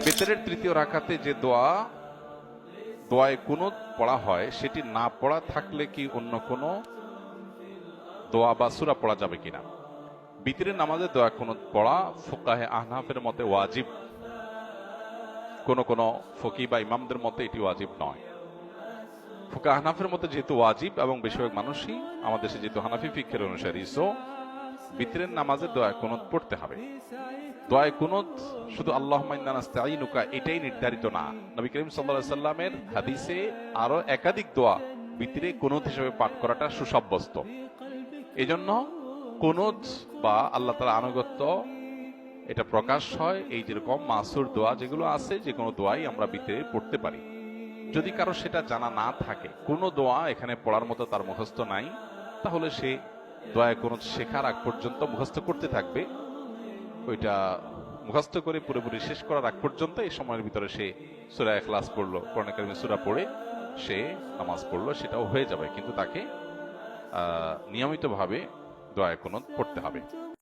বেতরের তৃতীয় রাকাতে যে দোয়ায় কুনুত পড়া হয় সেটি না পড়া থাকলে কি অন্য কোনো দোয়া বা সূরা পড়া যাবে কিনা? বিতরের নামাজে দোয়া কুনুত পড়া ফুকাহে আহনাফের মতে ওয়াজিব, কোন কোন ফকি বা ইমামদের মতে এটি ওয়াজিব নয়। ফুকাহে আহনাফের মতে যেহেতু ওয়াজিব এবং বেশিরভাগ মানুষই আমাদের দেশে যেহেতু হানাফি ফিকহের অনুসারী, সো বিতরের নামাজে দোয়া কুনুত পড়তে হবে। দোয়া কুনুত শুধু আল্লাহুম্মা ইন্না নাস্তাঈনুকা এটাই নির্ধারিত না। নবী করিম সাল্লাল্লাহু আলাইহি সাল্লামের হাদিসে আরো একাধিক দোয়া বিতরে কুনুত হিসেবে পাঠ করাটা সুসাব্যস্ত। এজন্য কুনুত বা আল্লাহ তাআলার আনুগত্য এটা প্রকাশ হয় এই যেরকম মাসুর দোয়া যেগুলো আছে, যে কোনো দোয়াই আমরা বিতরে পড়তে পারি। যদি কারো সেটা জানা না থাকে, কোনো দোয়া এখানে পড়ার মতো তার মুখস্থ নাই, তাহলে সে দোয়া কুনুত শেখার আগ পর্যন্ত মুখস্থ করতে থাকবে। ওইটা মুখস্থ করে পুরোপুরি শেষ করার আগ পর্যন্ত এই সময়ের ভিতরে সে সূরা ইখলাস পড়লো, কোরআন কারীমের সূরা পড়ে সে নামাজ পড়লো, সেটাও হয়ে যাবে। কিন্তু তাকে নিয়মিতভাবে দোয়া কুনুত পড়তে হবে।